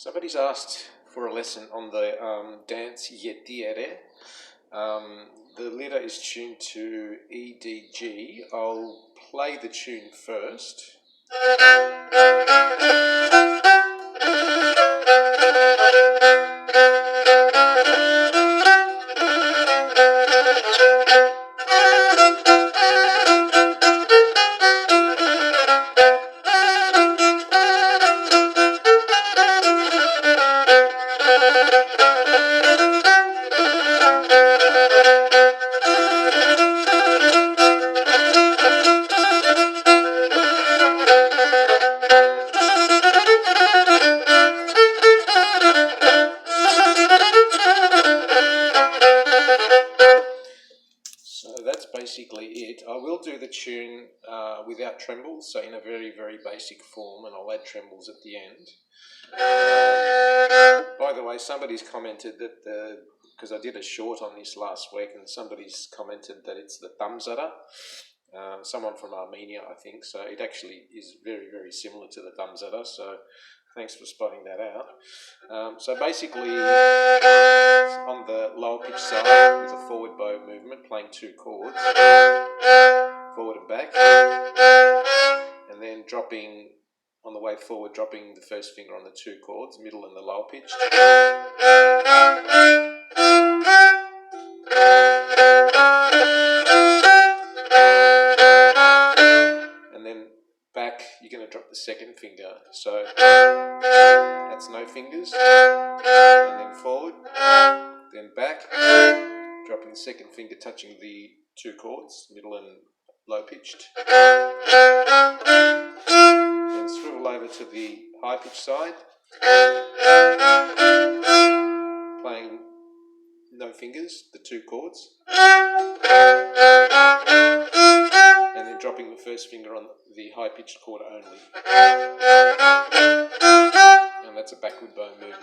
Somebody's asked for a lesson on the dance Yetiere. The leader is tuned to EDG. I'll play the tune first. So that's basically it. I will do the tune without trembles, so in a very, very basic form, and I'll add trembles at the end. By the way, somebody's commented that because I did a short on this last week, and somebody's commented that it's the Tremble. Someone from Armenia, I think, so it actually is very, very similar to the Tremble, so thanks for spotting that out. So basically, on the lower pitch side with a forward bow movement, playing two chords, forward and back, and then dropping on the way forward, dropping the first finger on the two chords, middle and the lower pitch. And then back, you're going to drop the second finger, so that's no fingers, and then forward, then back, dropping the second finger, touching the two chords, middle and low pitched, then swivel over to the high pitched side, playing no fingers, the two chords, and then dropping the first finger on the high pitched chord only, and that's a backward bow movement.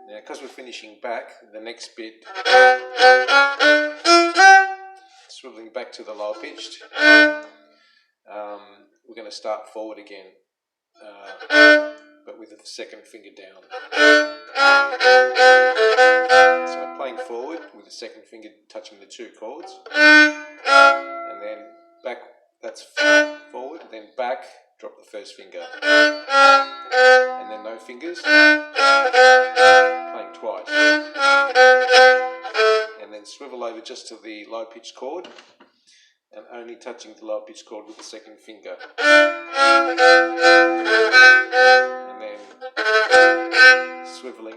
Now, because we're finishing back, the next bit, swiveling back to the lower pitched, we're going to start forward again, but with the second finger down. So playing forward with the second finger touching the two chords, and then back, that's forward, then back, drop the first finger, and then no fingers, playing twice, and then swivel over just to the low pitched chord, and only touching the low pitched chord with the second finger, and then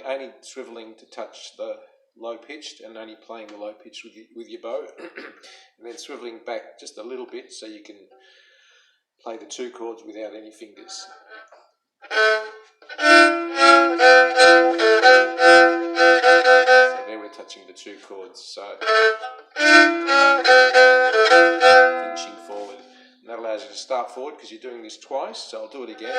only swiveling to touch the low pitched, and only playing the low pitch with your bow, and then swiveling back just a little bit so you can play the two chords without any fingers. So there we're touching the two chords, so finishing forward, and that allows you to start forward because you're doing this twice, so I'll do it again.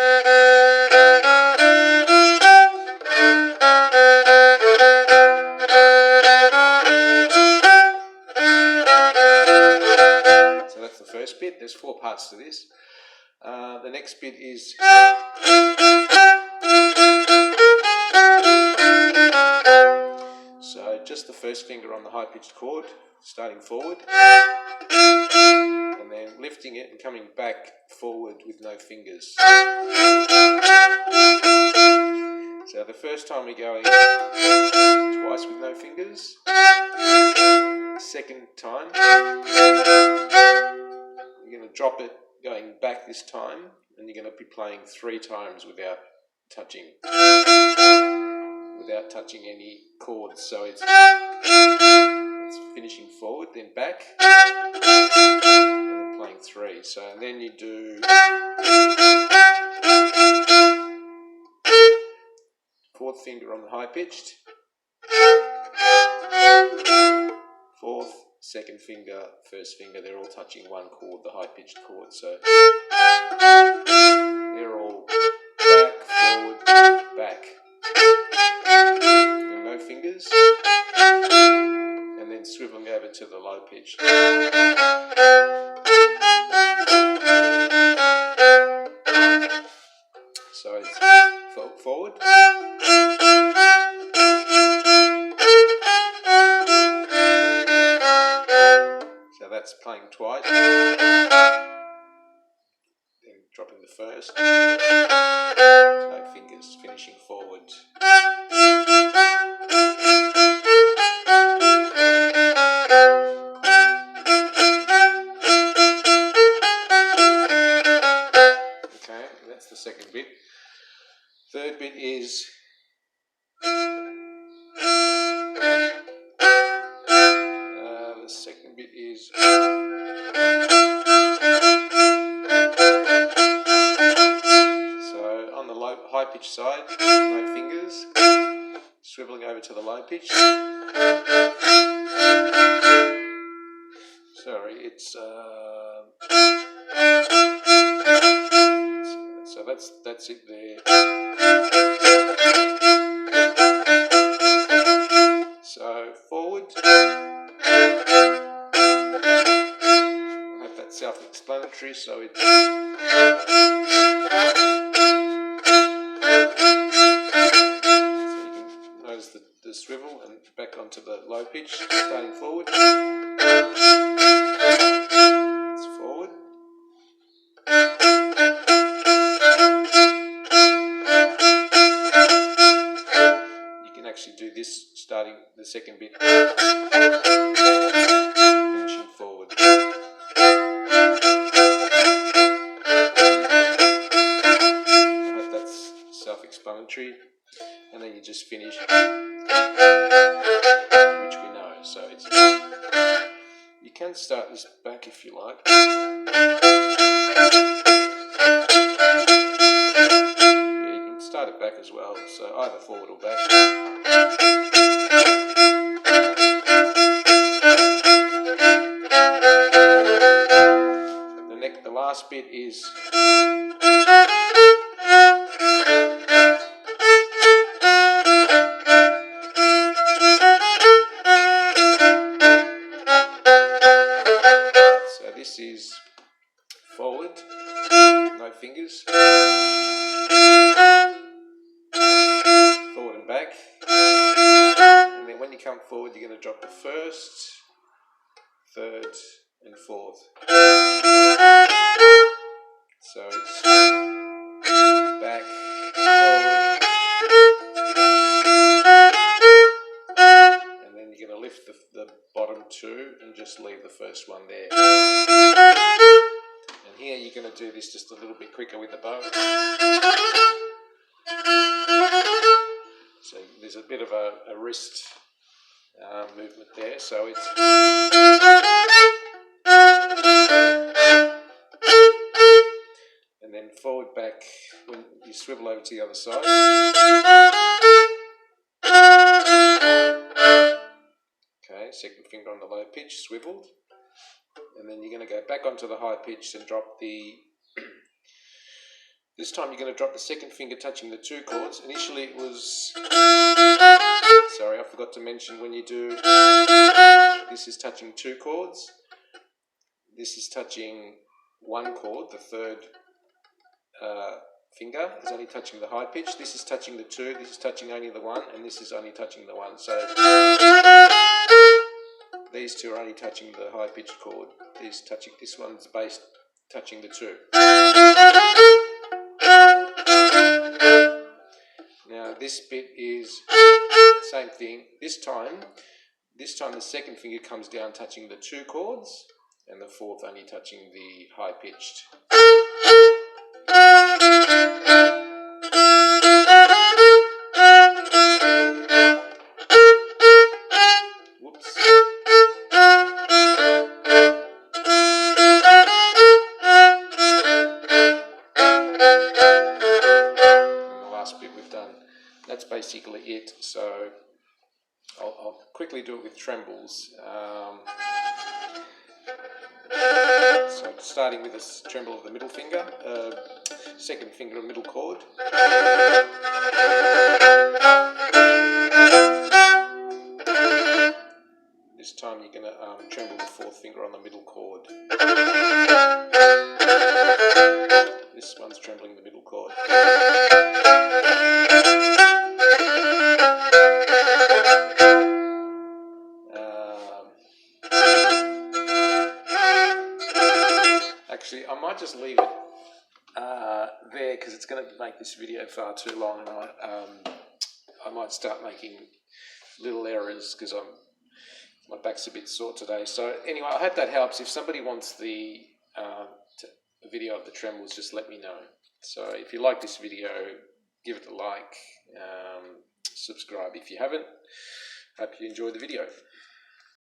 So that's the first bit. There's four parts to this. The next bit is so just the first finger on the high pitched chord, starting forward, and then lifting it and coming back forward with no fingers. So the first time we're going twice with no fingers. Second time, you're going to drop it going back this time, and you're going to be playing three times without touching any chords. So it's finishing forward, then back, and then playing three. So and then you do fourth finger on the high pitched, fourth, second finger, first finger, they're all touching one chord, the high pitched chord. So they're all back, forward, back. And no fingers. And then swiveling over to the low pitch. So it's forward. So that's playing twice. Then dropping the first. No fingers, finishing forward. Okay, that's the second bit. Third bit is the second bit is so on the low high pitch side, no fingers, swiveling over to the low pitch. Sorry, it's so that's it there. So forward. I hope that's self-explanatory. So it's notice the swivel and back onto the low pitch, starting forward. It's forward. You can actually do this starting the second bit, finishing forward. I hope that's self-explanatory. And then you just finish, which we know. So it's, you can start this back if you like. Yeah, you can start it back as well. So either forward or back. The last bit is this is forward, no fingers, forward and back, and then when you come forward you're going to drop the first, third and fourth. So it's back, forward, and then you're going to lift the bottom two and just leave the first one there. And here you're going to do this just a little bit quicker with the bow. So there's a bit of a wrist movement there. So it's and then forward back when you swivel over to the other side. Okay, second finger on the low pitch, swiveled. And then you're going to go back onto the high pitch and drop the this time you're going to drop the second finger touching the two chords. Initially it was, sorry, I forgot to mention when you do, this is touching two chords. This is touching one chord, the third finger is only touching the high pitch. This is touching the two, this is touching only the one, and this is only touching the one. So these two are only touching the high pitched chord. This one's bass touching the two. Now this bit is same thing. This time the second finger comes down touching the two chords, and the fourth only touching the high pitched. Whoops. And the last bit we've done. That's basically it. So I'll quickly do it with trembles. So starting with a tremble of the middle finger, second finger of middle chord. This time you're going to tremble the fourth finger on the middle chord. This one's trembling the middle chord. Actually, I might just leave it there because it's going to make this video far too long, and I might start making little errors because my back's a bit sore today. So anyway, I hope that helps. If somebody wants the video of the trembles, just let me know. So if you like this video, give it a like, subscribe if you haven't. Hope you enjoy the video.